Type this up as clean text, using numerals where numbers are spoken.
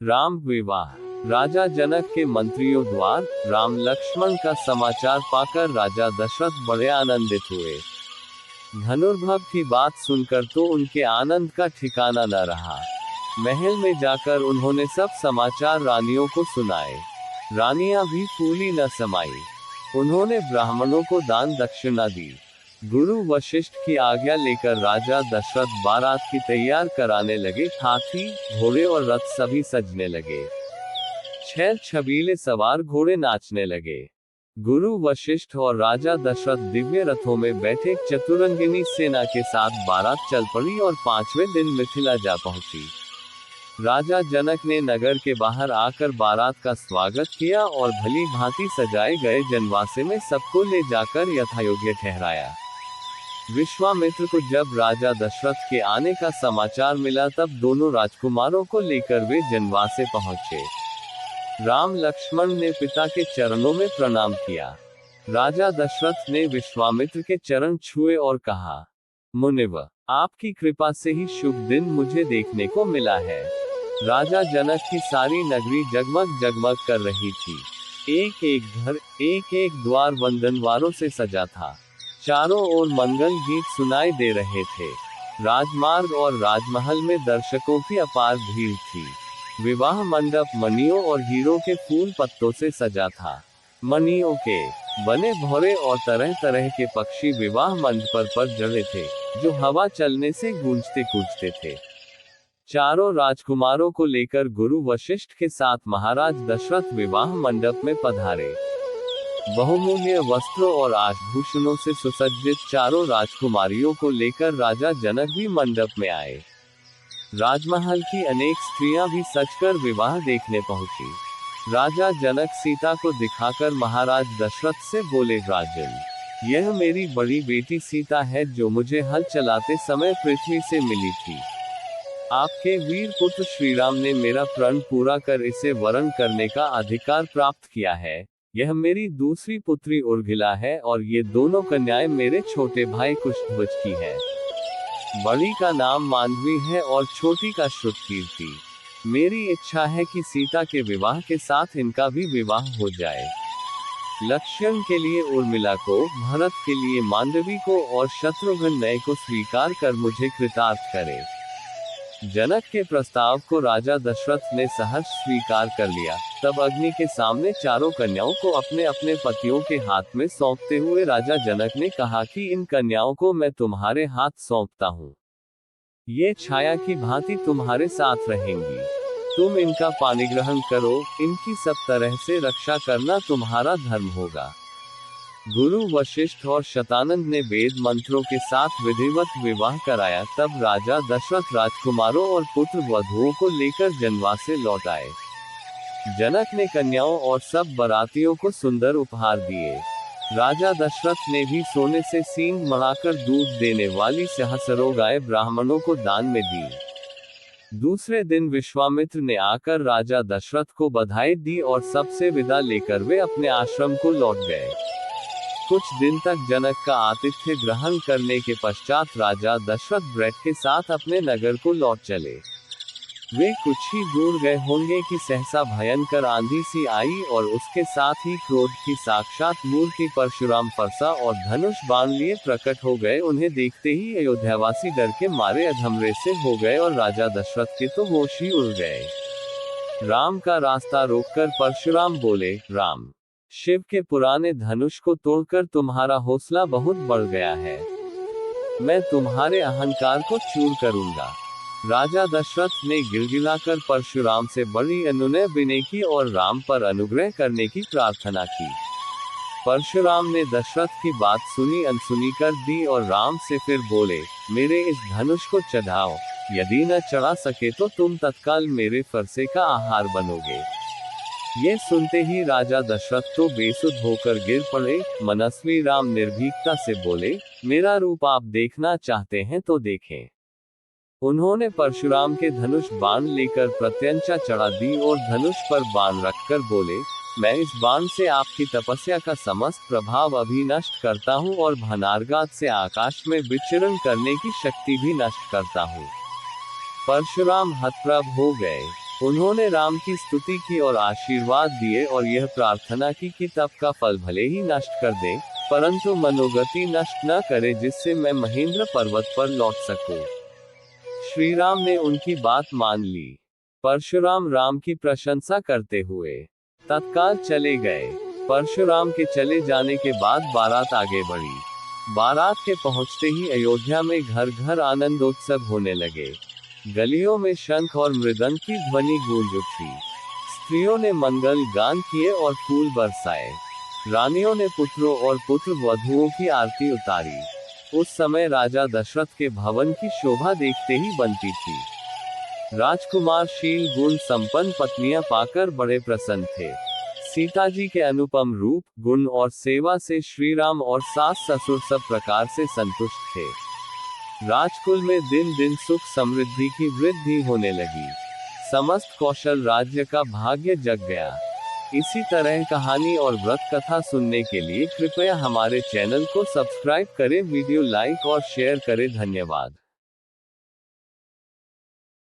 राम विवाह। राजा जनक के मंत्रियों द्वारा राम लक्ष्मण का समाचार पाकर राजा दशरथ बड़े आनंदित हुए। धनुर्भव की बात सुनकर तो उनके आनंद का ठिकाना न रहा। महल में जाकर उन्होंने सब समाचार रानियों को सुनाए। रानियां भी फूली न समाई। उन्होंने ब्राह्मणों को दान दक्षिणा दी। गुरु वशिष्ठ की आज्ञा लेकर राजा दशरथ बारात की तैयार कराने लगे। हाथी, घोड़े और रथ सभी सजने लगे। छैल छबीले सवार घोड़े नाचने लगे। गुरु वशिष्ठ और राजा दशरथ दिव्य रथों में बैठे चतुरंगिनी सेना के साथ बारात चल पड़ी और 5वें दिन मिथिला जा पहुंची। राजा जनक ने नगर के बाहर आकर बारात का स्वागत किया और भली भांति सजाए गए जनवासे में सबको ले जाकर यथायोग्य ठहराया। विश्वामित्र को जब राजा दशरथ के आने का समाचार मिला तब दोनों राजकुमारों को लेकर वे जनवासे पहुंचे। राम लक्ष्मण ने पिता के चरणों में प्रणाम किया। राजा दशरथ ने विश्वामित्र के चरण छुए और कहा, मुनिव, आपकी कृपा से ही शुभ दिन मुझे देखने को मिला है। राजा जनक की सारी नगरी जगमग जगमग कर रही थी। एक एक घर, एक एक द्वार वंदनवारों से सजा था। चारों ओर मंगल गीत सुनाई दे रहे थे। राजमार्ग और राजमहल में दर्शकों की अपार भीड़ थी। विवाह मंडप मणियों और हीरों के फूल पत्तों से सजा था। मणियों के बने भौरे और तरह तरह के पक्षी विवाह मंडप पर जड़े थे, जो हवा चलने से गूंजते कूजते थे। चारों राजकुमारों को लेकर गुरु वशिष्ठ के साथ महाराज दशरथ विवाह मंडप में पधारे। बहुमूल्य वस्त्रों और आभूषणों से सुसज्जित चारों राजकुमारियों को लेकर राजा जनक भी मंडप में आए। राजमहल की अनेक स्त्रियां भी सजकर विवाह देखने पहुंची। राजा जनक सीता को दिखाकर महाराज दशरथ से बोले, राजन, यह मेरी बड़ी बेटी सीता है जो मुझे हल चलाते समय पृथ्वी से मिली थी। आपके वीर पुत्र श्रीराम ने मेरा प्रण पूरा कर इसे वरण करने का अधिकार प्राप्त किया है। यह मेरी दूसरी पुत्री उर्मिला है और ये दोनों कन्याएं मेरे छोटे भाई कुशध्वज की है। बड़ी का नाम मांडवी है और छोटी का श्रुतकीर्ति। मेरी इच्छा है कि सीता के विवाह के साथ इनका भी विवाह हो जाए। लक्ष्मण के लिए उर्मिला को, भरत के लिए मांडवी को और शत्रुघ्न नए को स्वीकार कर मुझे कृतार्थ करे। जनक के प्रस्ताव को राजा दशरथ ने सहर्ष स्वीकार कर लिया। तब अग्नि के सामने चारों कन्याओं को अपने अपने पतियों के हाथ में सौंपते हुए राजा जनक ने कहा कि इन कन्याओं को मैं तुम्हारे हाथ सौंपता हूँ। ये छाया की भांति तुम्हारे साथ रहेंगी। तुम इनका पाणिग्रहण करो, इनकी सब तरह से रक्षा करना तुम्हारा धर्म होगा। गुरु वशिष्ठ और शतानंद ने वेद मंत्रों के साथ विधिवत विवाह कराया। तब राजा दशरथ राजकुमारों और पुत्र वधुओं को लेकर जनवासे लौट आए। जनक ने कन्याओं और सब बरातियों को सुंदर उपहार दिए। राजा दशरथ ने भी सोने से सींग मढ़ाकर दूध देने वाली सहस्रों गाय ब्राह्मणों को दान में दी। दूसरे दिन विश्वामित्र ने आकर राजा दशरथ को बधाई दी और सबसे विदा लेकर वे अपने आश्रम को लौट गए। कुछ दिन तक जनक का आतिथ्य ग्रहण करने के पश्चात राजा दशरथ ब्रह्म के साथ अपने नगर को लौट चले। वे कुछ ही दूर गए होंगे कि सहसा भयंकर आंधी सी आई और उसके साथ ही क्रोध की साक्षात मूर्ति परशुराम फरसा और धनुष बाण लिए प्रकट हो गए। उन्हें देखते ही अयोध्यावासी डर के मारे अधमरे से हो गए और राजा दशरथ के तो होश ही उड़ गए। राम का रास्ता रोककर परशुराम बोले, राम, शिव के पुराने धनुष को तोड़कर तुम्हारा हौसला बहुत बढ़ गया है। मैं तुम्हारे अहंकार को चूर करूंगा। राजा दशरथ ने गिड़गिड़ाकर परशुराम से बड़ी अनुनय विनय की और राम पर अनुग्रह करने की प्रार्थना की। परशुराम ने दशरथ की बात सुनी अनसुनी कर दी और राम से फिर बोले, मेरे इस धनुष को चढ़ाओ। यदि न चढ़ा सके तो तुम तत्काल मेरे फरसे का आहार बनोगे। ये सुनते ही राजा दशरथ तो बेसुध होकर गिर पड़े। मनस्वी राम निर्भीकता से बोले, मेरा रूप आप देखना चाहते हैं तो देखें। उन्होंने परशुराम के धनुष बाण लेकर प्रत्यंचा चढ़ा दी और धनुष पर बाण रखकर बोले, मैं इस बाण से आपकी तपस्या का समस्त प्रभाव अभी नष्ट करता हूँ और भनारगात से आकाश में विचरण करने की शक्ति भी नष्ट करता हूँ। परशुराम हतप्रभ हो गए। उन्होंने राम की स्तुति की और आशीर्वाद दिए और यह प्रार्थना की कि तप का फल भले ही नष्ट कर दे, परंतु मनोगति नष्ट न करे, जिससे मैं महेंद्र पर्वत पर लौट सकूं। श्री राम ने उनकी बात मान ली। परशुराम राम की प्रशंसा करते हुए तत्काल चले गए। परशुराम के चले जाने के बाद बारात आगे बढ़ी। बारात के पहुंचते ही अयोध्या में घर घर आनंदोत्सव होने लगे। गलियों में शंख और मृदंग की ध्वनि गूंज उठी। स्त्रियों ने मंगल गान किए और फूल बरसाए। रानियों ने पुत्रों और पुत्र वधुओं की आरती उतारी। उस समय राजा दशरथ के भवन की शोभा देखते ही बनती थी। राजकुमार शील गुण संपन्न पत्नियां पाकर बड़े प्रसन्न थे। सीता जी के अनुपम रूप, गुण और सेवा से श्री राम और सास ससुर सब प्रकार से संतुष्ट थे। राजकुल में दिन दिन सुख समृद्धि की वृद्धि होने लगी। समस्त कौशल राज्य का भाग्य जग गया। इसी तरह कहानी और व्रत कथा सुनने के लिए कृपया हमारे चैनल को सब्सक्राइब करें, वीडियो लाइक और शेयर करें। धन्यवाद।